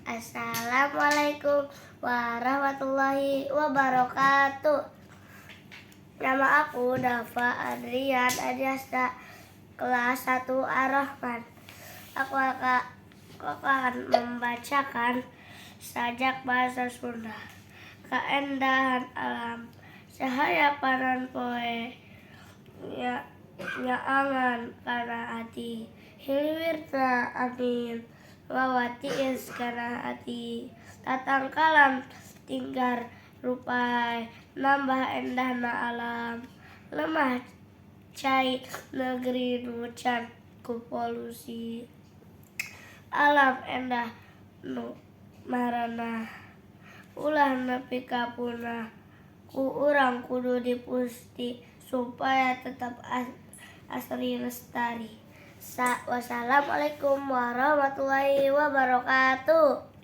Assalamualaikum warahmatullahi wabarakatuh. Nama aku Dafa Adrian Adiasta, kelas 1 Ar-Rahman. Aku akan membacakan sajak bahasa Sunda. Kaendahan alam, cahaya panan poe, nyaangan kana hati, hilwirna amin, wawatiis kana hati, tatangkalan tinggar rupai, nambah endahna alam, lemah cai negeri nucan ku polusi, alam endah nu marana, ulah nepi ka punah, ku urang kudu dipusti supaya tetap asri lestari. Wassalamualaikum warahmatullahi wabarakatuh.